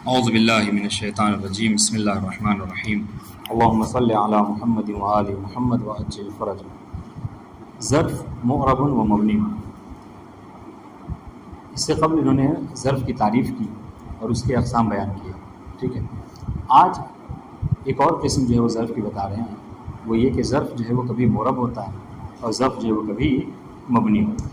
اعوذ باللہ من الشیطان الرجیم بسم اللہ الرحمن الرحیم اللہم صلی علی محمد وآل محمد وعجل فرج۔ ظرف معرب و مبنی۔ اس سے قبل انہوں نے ظرف کی تعریف کی اور اس کے اقسام بیان کیے، ٹھیک ہے۔ آج ایک اور قسم جو ہے وہ ظرف کی بتا رہے ہیں، وہ یہ کہ ظرف جو ہے وہ کبھی معرب ہوتا ہے اور ظرف جو ہے وہ کبھی مبنی ہوتا ہے۔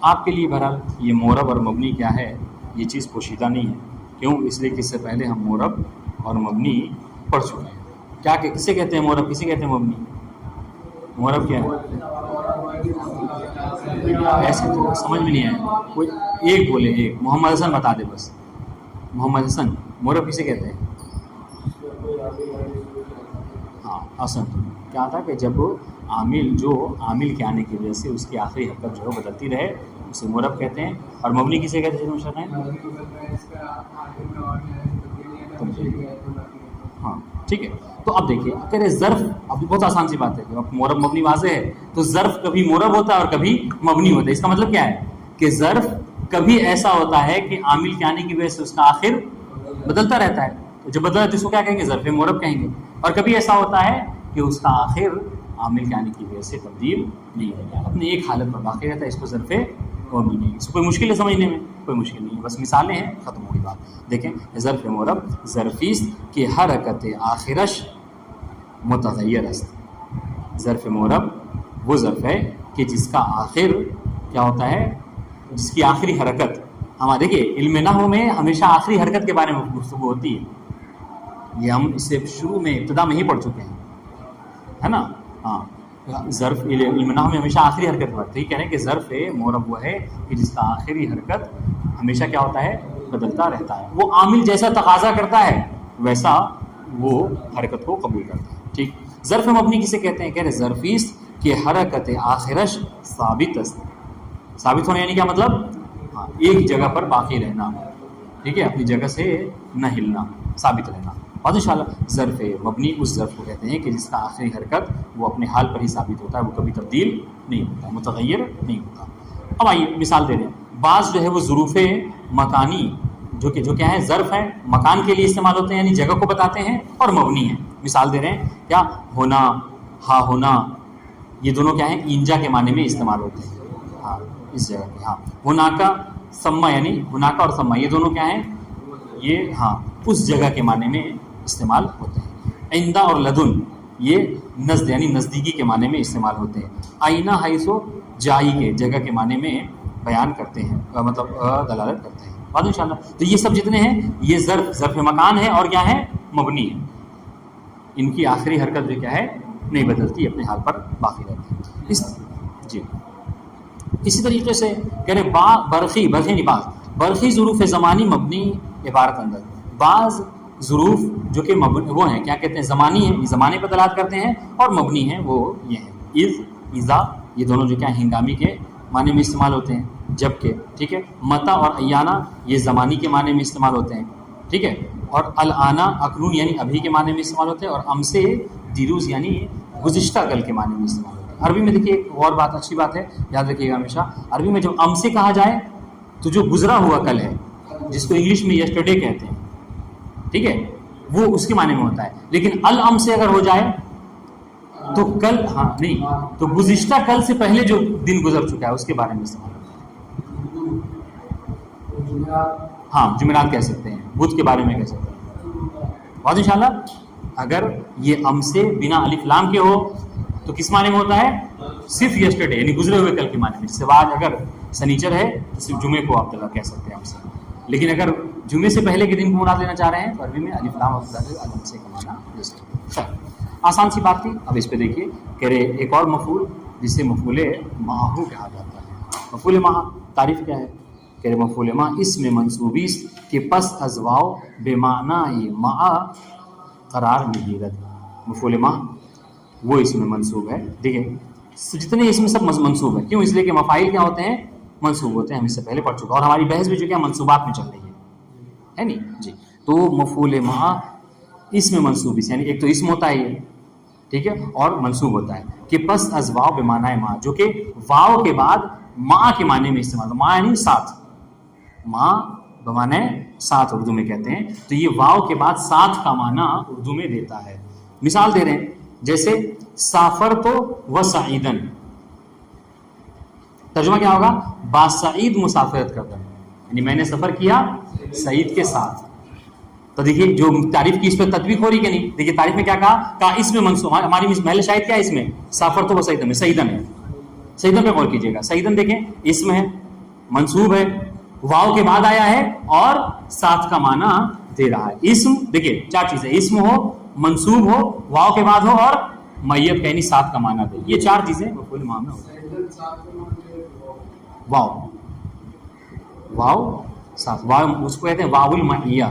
آپ کے لیے بہرحال یہ معرب اور مبنی کیا ہے یہ چیز پوشیدہ نہیں ہے، کیوں؟ اس لیے کہ اس سے پہلے ہم معرب اور مبنی پڑھ چکے ہیں۔ کیا کہ کسے کہتے ہیں معرب، کسے کہتے ہیں مبنی؟ معرب کیا ہے؟ ایسے تو سمجھ میں نہیں آیا، کوئی ایک بولے، ایک محمد حسن بتا دے بس۔ محمد حسن، معرب کسے کہتے ہیں؟ ہاں حسن، کیا تھا کہ جب عامل کے آنے کی وجہ سے اس کی آخری حرکت جو ہے بدلتی رہے اسے معرب کہتے ہیں۔ اور مبنی کسے کہتے ہیں؟ ہاں ٹھیک ہے۔ تو اب دیکھیے، اگر ظرف، اب بہت آسان سی بات ہے کہ معرب مبنی واضح ہے، تو ظرف کبھی معرب ہوتا ہے اور کبھی مبنی ہوتا ہے۔ اس کا مطلب کیا ہے کہ ظرف کبھی ایسا ہوتا ہے کہ عامل کے آنے کی وجہ سے اس کا آخر بدلتا رہتا ہے، تو جب بدلا تو اس کو کیا کہیں گے؟ ظرف معرب کہیں گے۔ اور کبھی ایسا ہوتا ہے کہ اس کا آخر عامل کے آنے کی وجہ سے تبدیل نہیں ہوتا، اپنے ایک حالت پر باقی رہتا ہے۔ اس کو ظرف مبنی نہیں۔ اس کو کوئی مشکل ہے سمجھنے میں؟ کوئی مشکل نہیں ہے، بس مثالیں ہیں، ختم ہوگی بات۔ دیکھیں، ظرف معرب ظرفیست کی حرکت آخرش متغیر است۔ ظرف معرب وہ ظرف ہے کہ جس کا آخر کیا ہوتا ہے، جس کی آخری حرکت، ہمارا دیکھیے علم نحو میں ہمیشہ آخری حرکت کے بارے میں گفتگو ہوتی ہے، یہ ہم اس سے شروع میں ابتدا میں ہی پڑھ چکے ہیں، ہے نا؟ ہاں، ظرف علم نحو میں ہمیشہ آخری حرکت ہوتا ہے، تو یہ کہہ رہے ہیں کہ ظرف معرب وہ ہے کہ جس کا آخری حرکت ہمیشہ کیا ہوتا ہے، بدلتا رہتا ہے، وہ عامل جیسا تقاضا کرتا ہے ویسا وہ حرکت کو قبول کرتا ہے، ٹھیک۔ ظرف مبنی کسے کہتے ہیں؟ کہہ رہے ظرفیست کہ حرکت آخرش ثابت است۔ ثابت ہونا یعنی کیا مطلب؟ ہاں، ایک جگہ پر باقی رہنا، ٹھیک ہے، اپنی جگہ سے نہ ہلنا، ثابت رہنا۔ اور انشاءاللہ ظرف مبنی اس ظرف کو کہتے ہیں کہ جس کا آخری حرکت وہ اپنے حال پر ہی ثابت ہوتا ہے، وہ کبھی تبدیل نہیں ہوتا، متغیر نہیں ہوتا۔ اب آئیے مثال دے دیں۔ بعض جو ہے وہ ظروف مکانی جو کیا ہے، ظرف ہیں، مکان کے لیے استعمال ہوتے ہیں، یعنی جگہ کو بتاتے ہیں، اور مبنی ہیں۔ مثال دے رہے ہیں، کیا؟ ہونا، ہاں ہونا، یہ دونوں کیا ہیں، اینجا کے معنی میں استعمال ہوتے ہیں، ہاں اس جگہ پہ۔ ہاں، ہونا کا سما، یعنی ہونا کا اور سما یہ دونوں کیا ہیں، یہ ہاں اس جگہ کے معنی میں استعمال ہوتے ہیں۔ عندہ اور لدن یہ نزد یعنی نزدیکی کے معنی میں استعمال ہوتے ہیں۔ آئینہ حیثو جائی کے جگہ کے معنی میں بیان کرتے ہیں، مطلب دلالت کرتے ہیں۔ بات انشاءاللہ تو یہ سب جتنے ہیں یہ ظرف مکان ہے اور کیا ہے، مبنی ہے، ان کی آخری حرکت جو کیا ہے نہیں بدلتی، اپنے حال پر باقی رہتی ہے۔ جی اسی طریقے سے کہہ رہے برقی ظروف زمانی مبنی عبارت اندر، بعض ظروف جو کہ وہ ہیں کیا کہتے ہیں، زمانی ہیں، زمانے پر دلالت کرتے ہیں، اور مبنی ہیں وہ یہ ہیں اذا، یہ دونوں جو کیا ہنگامی کے معنی میں استعمال ہوتے ہیں، جبکہ ٹھیک ہے متا اور ایانہ یہ زمانی کے معنی میں استعمال ہوتے ہیں، ٹھیک ہے، اور الانا اکنون یعنی ابھی کے معنی میں استعمال ہوتے ہیں، اور امسے دیروز یعنی گزشتہ کل کے معنی میں استعمال ہوتے ہیں۔ عربی میں دیکھیے ایک اور بات، اچھی بات ہے، یاد رکھیے گا ہمیشہ، عربی میں جب امسے کہا جائے تو جو گزرا ہوا کل ہے، جس کو انگلش میں یسٹرڈے کہتے ہیں، ٹھیک ہے، وہ اس کے معنی میں ہوتا ہے۔ لیکن الام سے اگر ہو جائے تو کل، ہاں نہیں، تو گزشتہ کل سے پہلے جو دن گزر چکا ہے اس کے بارے میں استعمال ہوتا ہے۔ ہاں جمعرات کہہ سکتے ہیں، بدھ کے بارے میں کہہ سکتے ہیں۔ بات انشاءاللہ اگر یہ ام سے بنا الف لام کے ہو تو کس معنی میں ہوتا ہے؟ صرف یسٹرڈے یعنی گزرے ہوئے کل کے معنی میں۔ جس سے بعد اگر سنیچر ہے تو صرف جمعے کو آپ کہہ سکتے ہیں ام سے، لیکن اگر جمعے سے پہلے کے دن کو مراد لینا چاہ رہے ہیں تو عربی میں الف لام الم سے کا معنی جیسے آسان سی بات تھی۔ اب اس پہ دیکھیے کہ ایک اور مفعول جسے مفعول ماہو کہا جاتا ہے۔ مفعول ماہ تعریف کیا ہے؟ کہ مفعول ماہ اسم منصوبی کے پس از واو بے معنی مع قرار مجیرت۔ مفعول ماہ وہ اسم منصوب ہے، دیکھیں جتنے اسم سب منصوب ہے، کیوں؟ اس لیے کہ مفاعل کیا ہوتے ہیں، منصوب ہوتے ہیں، ہم اس سے پہلے پڑھ چکا، اور ہماری بحث بھی جو کیا منصوبات میں چل رہی ہے نہیں جی۔ تو مفعول ماہ اسم منصوب یعنی ایک تو اسم ہوتا ہے یہ، ٹھیک ہے، اور منصوب ہوتا ہے کہ پس از واو بمعنی ما، جو کہ واو کے بعد ما کے معنی میں استعمال ہوتا ہے۔ ما یعنی ساتھ، ما بمعنی ساتھ اردو میں کہتے ہیں. تو یہ واو کے بعد ساتھ کا معنی اردو میں دیتا ہے. مثال دے رہے ہیں جیسے سافرت وسعیدن، ترجمہ کیا ہوگا؟ باسعید مسافرت کرتا ہوں، یعنی میں نے سفر کیا سعید کے ساتھ. تو دیکھیے جو تعریف کی اس پہ تطبیق ہو رہی کہ نہیں. دیکھیے تعریف میں کیا کہا اس میں منصوب، ہماری محل شاہد کیا ہے اس میں؟ سافرت وسعیدن میں سعیدن ہے. سعیدن پہ غور کیجیے گا. سعیدن دیکھیں اسم ہے، منصوب ہے، واو کے بعد آیا ہے اور ساتھ کا معنی دے رہا ہے. اسم دیکھیے چار چیزیں، اسم ہو، منصوب ہو، واو کے بعد ہو اور میت کا یعنی ساتھ کا معنی دے. یہ چار چیزیں مفعول معاملہ ہوتا ہے. واو واو ساتھ، واو اس کو کہتے ہیں واو المعیہ.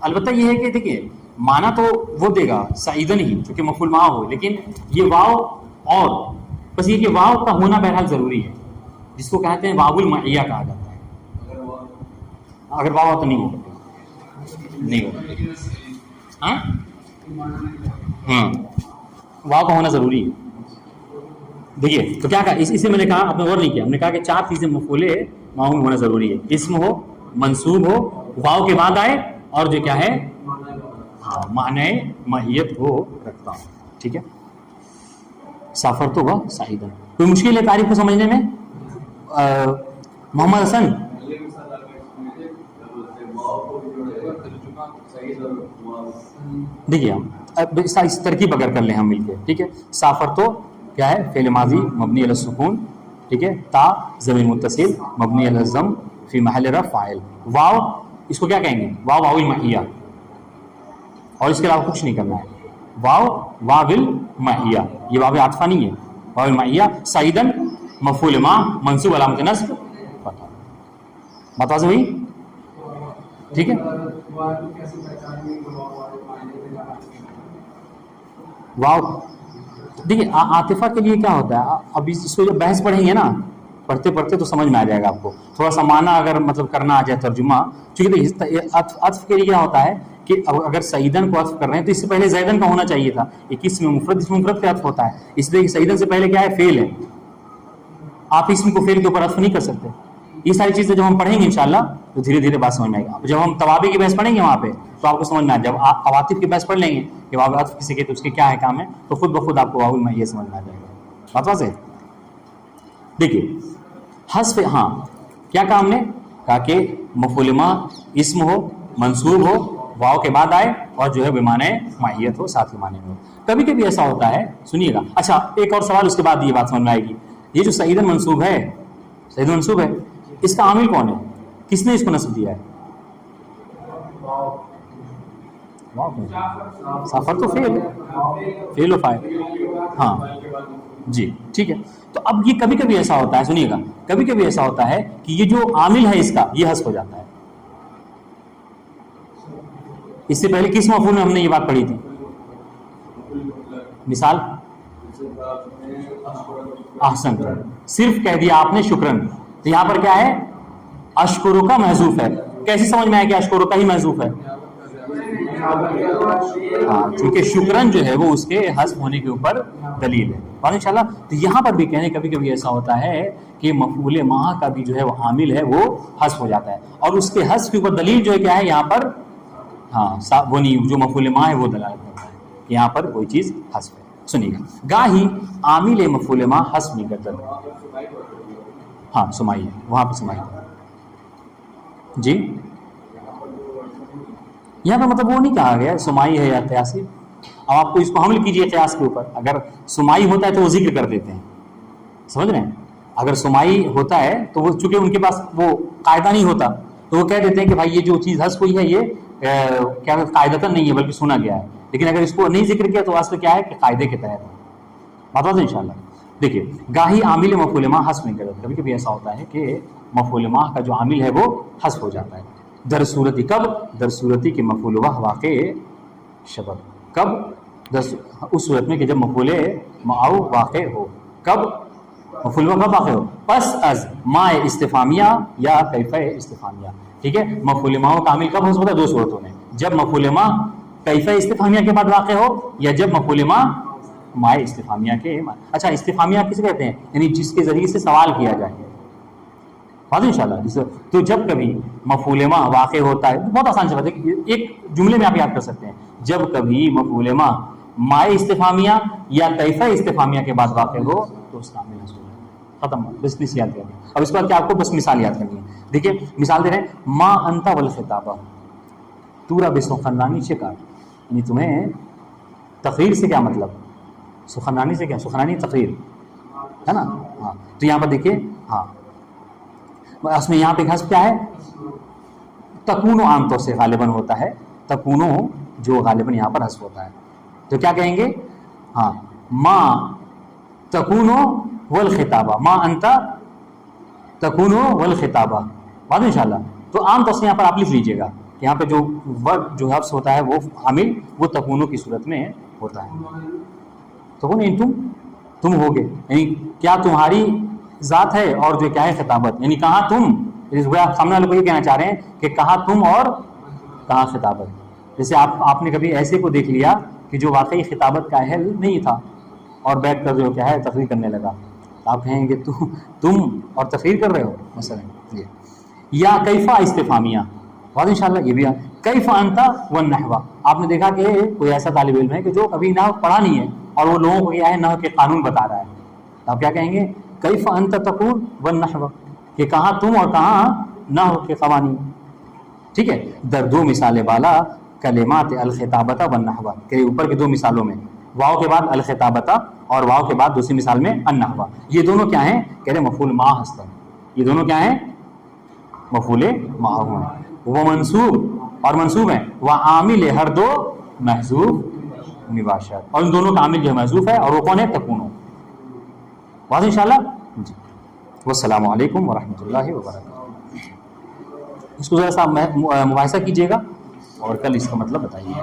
البتہ یہ ہے کہ دیکھیے معنی تو وہ دے گا سعیدن ہی چونکہ مفعول معہ ہو، لیکن یہ واو اور بس یہ کہ واو کا ہونا بہرحال ضروری ہے، جس کو کہتے ہیں واو المعیہ کہا جاتا ہے. اگر واو تو نہیں ہوگا، نہیں ہوگا. ہاں واو کا ہونا ضروری ہے. دیکھیے تو کیا کہا اسے میں نے کہا، آپ نے غور نہیں کیا، ہم نے کہا کہ چار چیزیں مفعول معہ میں ہونا ضروری ہے. اسم ہو، منصوب ہو، واو کے بعد آئے اور جو کیا ہے معنی ماہیت ہو رکھتا ہوں. ٹھیک ہے. سافر تو ہوا سعیدن. کوئی مشکل ہے تعریف کو سمجھنے میں؟ محمد حسن دیکھیے ہم اس ترکیب اگر کر لیں ہم مل کے. ٹھیک ہے. سافر تو کیا ہے؟ فعل ماضی مبنی علی السکون. ٹھیک ہے. تا ضمیر متصل مبنی علی الضم فی محل رفع فاعل. واو اس کو کیا کہیں گے؟ واو واو المعیہ، اور اس کے علاوہ کچھ نہیں کرنا ہے. واو واو المعیہ، یہ واو عاطفہ نہیں ہے، واو المعیہ. سعیدن مفعول ما منصوب علامت نصب بتا ہوئی. ٹھیک ہے. واو دیکھیے عاطفہ کے لیے کیا ہوتا ہے، اب اس کو جب بحث پڑھیں گے نا، پڑھتے پڑھتے تو سمجھ میں آ جائے گا آپ کو. تھوڑا سا معنی اگر مطلب کرنا آ جائے ترجمہ، چونکہ عطف کے لیے کیا ہوتا ہے کہ اگر سعیدن کو عطف کر رہے ہیں تو اس سے پہلے زیدن کا ہونا چاہیے تھا. ایک اس میں مفرد پہ عطف ہوتا ہے، اس لیے سعیدن سے پہلے کیا ہے؟ فعل ہے. آپ اسم کو فعل کے اوپر عطف نہیں کر سکتے. یہ ساری چیزیں جب ہم پڑھیں گے انشاءاللہ تو دھیرے دھیرے بات سمجھ میں آئے گا. جب ہم توابع کی بحث پڑھیں گے وہاں پہ تو آپ کو سمجھ میں آ جائے. جب عواطف کی بحث پڑھ لیں گے کہ واو عطف کسی کے تو اس کے کیا ہے کام ہے، تو خود بخود آپ کو واو المعیہ سمجھ میں آ جائے گا. بات واضح ہے. دیکھیے حذف، ہاں کیا کام نے کہا کہ مفعول ما اسم ہو، منصوب ہو، واو کے بعد آئے اور جو ہے بمعنی ماہیت ہو، ساتھ کے معنی میں ہو. کبھی کبھی ایسا ہوتا ہے، سنیے گا. اچھا ایک اور سوال اس کے بعد یہ بات سمجھ میں آئے گی. یہ جو سعیدن منصوب ہے، سعیدن منصوب ہے، اس کا عامل کون ہے؟ کس نے اس کو نصب دیا ہے؟ سافر تو فعل و فاعل. ہاں جی ٹھیک ہے. تو اب یہ کبھی کبھی ایسا ہوتا ہے، سنیے گا، کبھی کبھی ایسا ہوتا ہے کہ یہ جو عامل ہے اس کا یہ حذف ہو جاتا ہے. اس سے پہلے کس مفعول میں ہم نے یہ بات پڑھی تھی؟ مثال احسن، صرف کہہ دیا آپ نے شکرن، تو یہاں پر کیا ہے؟ اشکرو کا محذوف ہے. کیسے سمجھ میں آیا کہ اشکرو کا ہی محذوف ہے؟ کیونکہ شکرن جو ہے وہ اس کے حذف ہونے کے اوپر دلیل ہے. اور انشاءاللہ تو یہاں پر بھی کہنے کبھی کبھی ایسا ہوتا ہے کہ مفعول ما کا بھی جو ہے وہ عامل ہے وہ حذف ہو جاتا ہے، اور اس کے حذف کے اوپر دلیل جو ہے کیا ہے یہاں پر؟ ہاں وہ نہیں، جو مفعول ما ہے وہ دلالت کرتا ہے کہ یہاں پر کوئی چیز حذف ہے. سنیے گا، گاہی عامل مفعول ما حذف نہیں کرتا. ہاں سمائی ہے، وہاں پہ سمائی جی. یہاں پہ مطلب وہ نہیں کہا گیا سمائی ہے یا قیاسی. اب آپ کو اس کو حمل کیجئے قیاس کے اوپر. اگر سمائی ہوتا ہے تو وہ ذکر کر دیتے ہیں، سمجھ رہے ہیں؟ اگر سمائی ہوتا ہے تو وہ چونکہ ان کے پاس وہ قاعدہ نہیں ہوتا تو وہ کہہ دیتے ہیں کہ بھائی یہ جو چیز حذف ہوئی ہے یہ کیا قاعدتاً نہیں ہے بلکہ سنا گیا ہے. لیکن اگر اس کو نہیں ذکر کیا تو اصل کیا ہے کہ قاعدے کے تحت ہے. بات ہے انشاءاللہ. دیکھیے گاہی عامل مفعول ما حذف نہیں کرتا. کبھی کبھی ایسا ہوتا ہے کہ مفعول ما کا جو عامل ہے وہ حذف ہو جاتا ہے. در صورتی کب؟ در صورتی کہ مفعول واقع شبہ. کب؟ اس صورت میں کہ جب مفعول ما واقع ہو. کب مفعول کب واقع ہو؟ پس از ما استفہامیہ یا کیف استفہامیہ. ٹھیک ہے. مفعول ما کا عامل کب ہو سکتا ہے؟ دو صورتوں میں، جب مفعول ما کیف استفہامیہ کے بعد واقع ہو یا جب مفعول ما استفہامیہ کے. اچھا استفہامیہ کسے کہتے ہیں؟ یعنی جس کے ذریعے سے سوال کیا جائے. واضح انشاءاللہ. تو جب کبھی مفعول ما واقع ہوتا ہے، بہت آسان سے بات ہے، ایک جملے میں آپ یاد کر سکتے ہیں، جب کبھی مفعول ما مائے استفہامیہ یا کیفہ استفہامیہ کے بعد واقع ہو تو اس کا عامل حذف ہے. ختم، بس یاد کریں. اب اس کے بعد کیا آپ کو بس مثال یاد کرنی ہے. دیکھیے مثال دے رہے ہیں، ما انت والخطابہ تورا بسخنانی شکار، یعنی تمہیں تقریر سے کیا مطلب، سخنانی سے کیا، سخنانی تقریر ہے نا. ہاں تو یہاں پر دیکھیے، ہاں اس میں یہاں پہ حذف کیا ہے، تکونو عام طور سے غالباً ہوتا ہے، تکونو جو غالباً یہاں پر حذف ہوتا ہے. تو کیا کہیں گے، ہاں ما تکونو والخطابہ، ما انت تکونو والخطابہ. بات انشاءاللہ. تو عام طور سے یہاں پر آپ لکھ لیجئے گا کہ یہاں پہ جو ورڈ جو حذف ہوتا ہے وہ عامل وہ تکونو کی صورت میں ہوتا ہے. تکونو یعنی تم ہوگے، یعنی کیا تمہاری ذات ہے، اور جو کیا ہے خطابت، یعنی کہاں تم، سامنے والے کو یہ کہنا چاہ رہے ہیں کہ کہاں تم اور کہاں خطابت. جیسے آپ نے کبھی ایسے کو دیکھ لیا کہ جو واقعی خطابت کا اہل نہیں تھا اور بیٹھ کر جو کیا ہے تقریر کرنے لگا، آپ کہیں گے تم اور تقریر کر رہے ہو مثلا. یہ یا کیفہ استفہامیہ، بات انشاءاللہ یہ بھی ہے. کیفہ انت والنحو، آپ نے دیکھا کہ کوئی ایسا طالب علم ہے کہ جو کبھی نحو پڑھا نہیں ہے اور وہ لوگوں کو کیا ہے نحو کے قانون بتا رہا ہے، تو آپ کیا کہیں گے، کیفہ انت تقول والنحو، کہ کہاں تم اور کہاں نحو کے قوانین. ٹھیک ہے. در دو مثال بالا کلمات الخطابۃ والنحو، کہ اوپر کی دو مثالوں میں واو کے بعد الخطابۃ اور واو کے بعد دوسری مثال میں النحو، یہ دونوں کیا ہیں، کہہ رہے مفعول ما ہستن، یہ دونوں کیا ہیں، مفعول ما ہیں. وہ منصوب اور منصوب ہیں، وہ عامل ہر دو محذوف مباشر، اور ان دونوں کا عامل جو محذوف ہے اور وہ کون ہے، تکونو. واضح انشاءاللہ جی. والسلام علیکم ورحمۃ اللہ وبرکاتہ. اس کو ذرا سا مباحثہ کیجیے گا اور کل اس کا مطلب بتائیے.